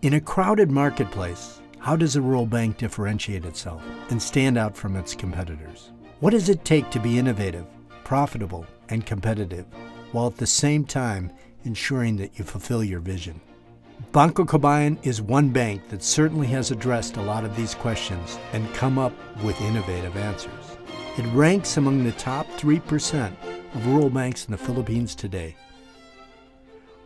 In a crowded marketplace, how does a rural bank differentiate itself and stand out from its competitors? What does it take to be innovative, profitable, and competitive, while at the same time ensuring that you fulfill your vision? Bangko Kabayan is one bank that certainly has addressed a lot of these questions and come up with innovative answers. It ranks among the top 3% of rural banks in the Philippines today.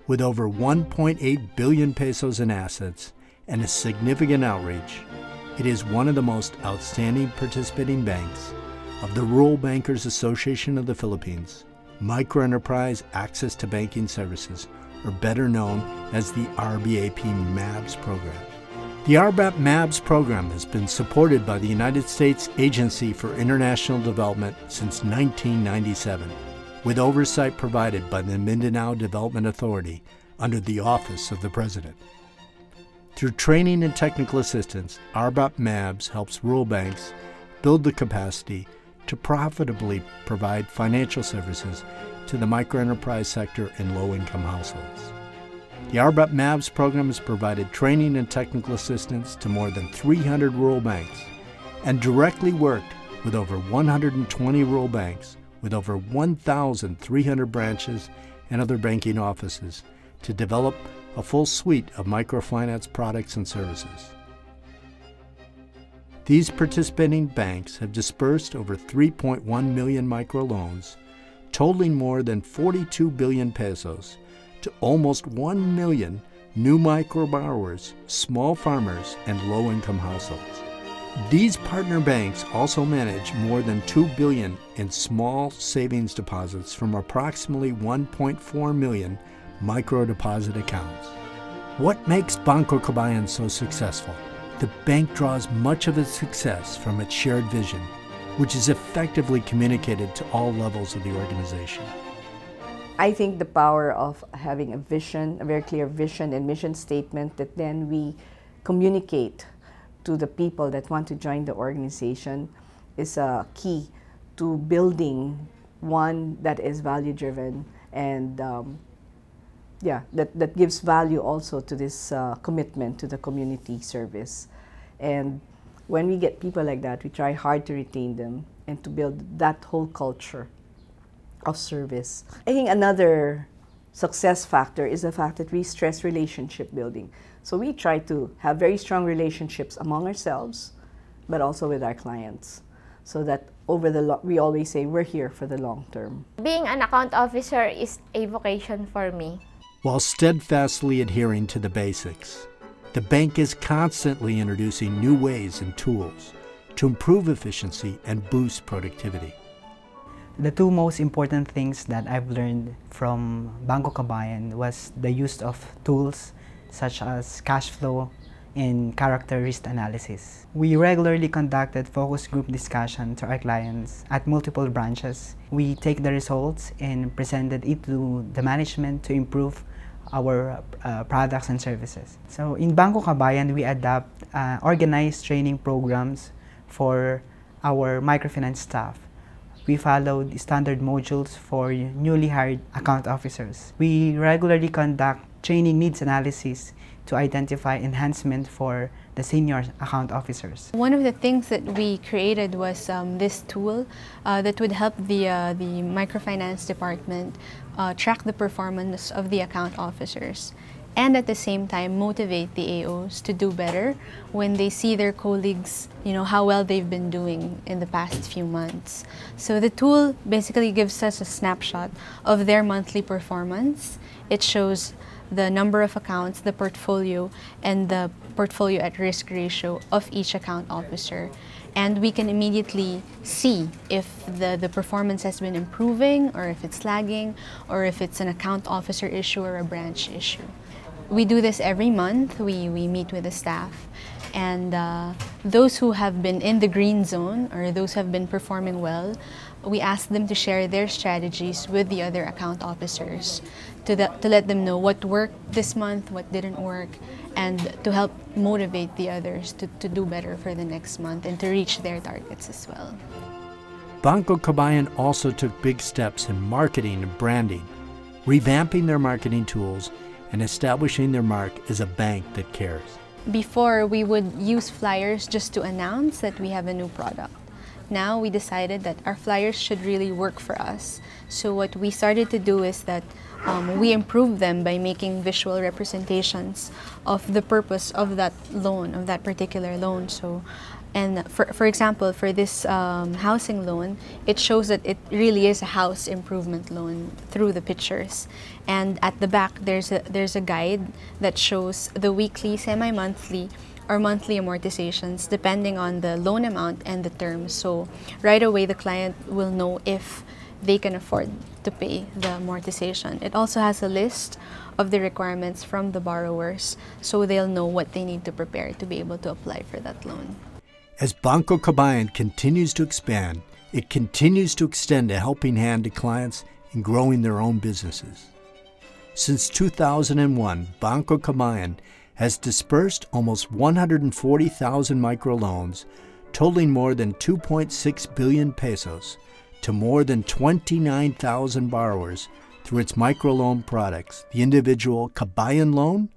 With over 1.8 billion pesos in assets and a significant outreach, it is one of the most outstanding participating banks of the Rural Bankers Association of the Philippines, Microenterprise Access to Banking Services, or better known as the RBAP-MABS program. The RBAP-MABS program has been supported by the United States Agency for International Development since 1997, with oversight provided by the Mindanao Development Authority under the Office of the President. Through training and technical assistance, RBAP-MABS helps rural banks build the capacity to profitably provide financial services to the microenterprise sector in low-income households. The RBAP-MABS program has provided training and technical assistance to more than 300 rural banks and directly worked with over 120 rural banks with over 1,300 branches and other banking offices to develop a full suite of microfinance products and services. These participating banks have disbursed over 3.1 million microloans, totaling more than 42 billion pesos to almost 1 million new microborrowers, small farmers, and low-income households. These partner banks also manage more than 2 billion in small savings deposits from approximately 1.4 million micro-deposit accounts. What makes Bangko Kabayan so successful? The bank draws much of its success from its shared vision, which is effectively communicated to all levels of the organization. I think the power of having a vision, a very clear vision and mission statement that then we communicate to the people that want to join the organization is a key to building one that is value-driven and that gives value also to this commitment to the community service. And when we get people like that, we try hard to retain them and to build that whole culture of service. I think another success factor is the fact that we stress relationship building. So we try to have very strong relationships among ourselves, but also with our clients, so that we always say we're here for the long term. Being an account officer is a vocation for me. While steadfastly adhering to the basics, the bank is constantly introducing new ways and tools to improve efficiency and boost productivity. The two most important things that I've learned from Bangko Kabayan was the use of tools such as cash flow and character risk analysis. We regularly conducted focus group discussion to our clients at multiple branches. We take the results and presented it to the management to improve our products and services. So in Bangko Kabayan, we adopt organized training programs for our microfinance staff. We followed standard modules for newly hired account officers. We regularly conduct training needs analysis to identify enhancement for the senior account officers. One of the things that we created was this tool that would help the microfinance department track the performance of the account officers, and at the same time motivate the AOs to do better when they see their colleagues, how well they've been doing in the past few months. So the tool basically gives us a snapshot of their monthly performance. It shows the number of accounts, the portfolio, and the portfolio at risk ratio of each account officer. And we can immediately see if the performance has been improving, or if it's lagging, or if it's an account officer issue or a branch issue. We do this every month. We meet with the staff, and those who have been in the green zone, or those who have been performing well, we ask them to share their strategies with the other account officers to let them know what worked this month, what didn't work, and to help motivate the others to do better for the next month and to reach their targets as well. Bangko Kabayan also took big steps in marketing and branding, revamping their marketing tools and establishing their mark as a bank that cares. Before, we would use flyers just to announce that we have a new product. Now we decided that our flyers should really work for us. So what we started to do is that we improved them by making visual representations of the purpose of that loan, of that particular loan. So, and for example, for this housing loan, it shows that it really is a house improvement loan through the pictures. And at the back, there's a guide that shows the weekly, semi-monthly, or monthly amortizations depending on the loan amount and the terms. So right away, the client will know if they can afford to pay the amortization. It also has a list of the requirements from the borrowers, so they'll know what they need to prepare to be able to apply for that loan. As Bangko Kabayan continues to expand, it continues to extend a helping hand to clients in growing their own businesses. Since 2001, Bangko Kabayan has dispersed almost 140,000 microloans, totaling more than 2.6 billion pesos, to more than 29,000 borrowers through its microloan products, the individual Kabayan loan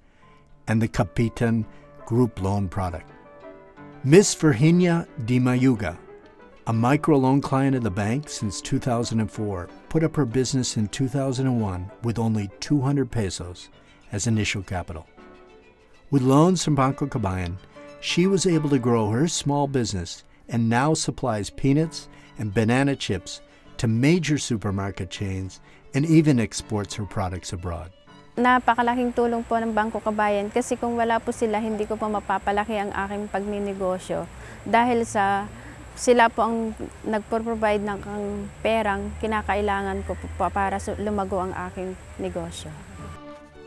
and the Kapitan group loan product. Ms. Virginia Di Mayuga, a microloan client of the bank since 2004, put up her business in 2001 with only 200 pesos as initial capital. With loans from Bangko Kabayan, she was able to grow her small business and now supplies peanuts and banana chips to major supermarket chains and even exports her products abroad. Napakalaking tulong po ng Bangko Kabayan kasi kung wala po sila, hindi ko po mapapalaki ang aking pagninegosyo dahil sa sila po ang nagpo-provide ng perang kinakailangan ko po para lumago ang aking negosyo.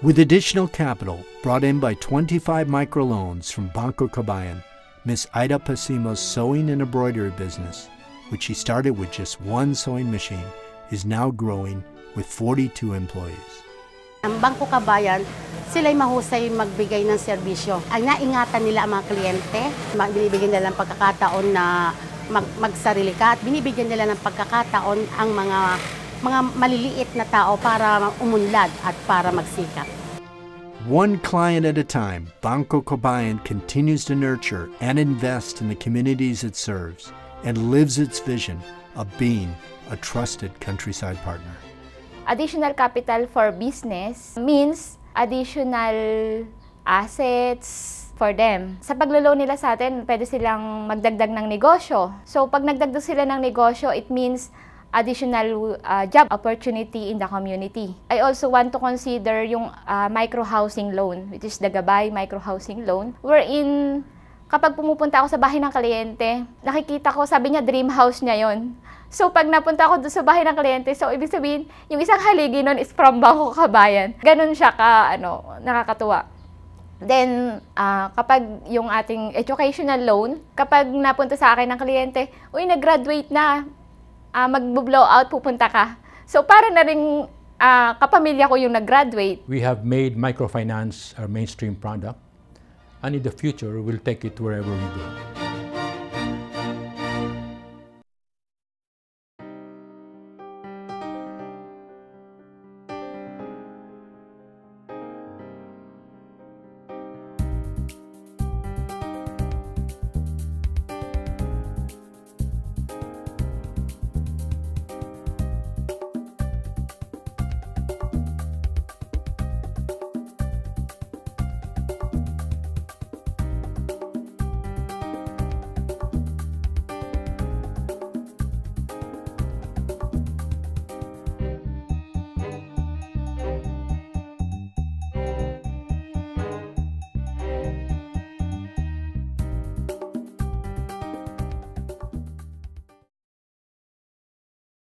With additional capital brought in by 25 microloans from Bangko Kabayan, Ms. Ida Pasimo's sewing and embroidery business, which she started with just one sewing machine, is now growing with 42 employees. Ang Bangko Kabayan, sila'y mahusay magbigay ng serbisyo. Ang naingatan nila ang mga kliyente, binibigyan nila ng pagkakataon na magsarili ka at binibigyan nila ng pagkakataon ang mga maliliit na tao para umunlad at para magsikap. One client at a time, Bangko Kabayan continues to nurture and invest in the communities it serves and lives its vision of being a trusted countryside partner. Additional capital for business means additional assets for them. Sa paglo-loan nila sa atin, pwede silang magdagdag ng negosyo. So pag nagdagdag sila ng negosyo, it means additional job opportunity in the community. I also want to consider yung micro-housing loan, which is the Gabay micro-housing loan, wherein kapag pumupunta ako sa bahay ng kliyente, nakikita ko, sabi niya, dream house niya yon. So, pag napunta ako doon sa bahay ng kliyente, so, ibig sabihin, yung isang haligi nun is from Bangko Kabayan. Ganun siya nakakatuwa. Then, kapag yung ating educational loan, kapag napunta sa akin ng kliyente, uy, nag-graduate na, mag-blow out, pupunta ka. So, para na rin kapamilya ko yung nag-graduate. We have made microfinance our mainstream product, and in the future, we'll take it wherever we go.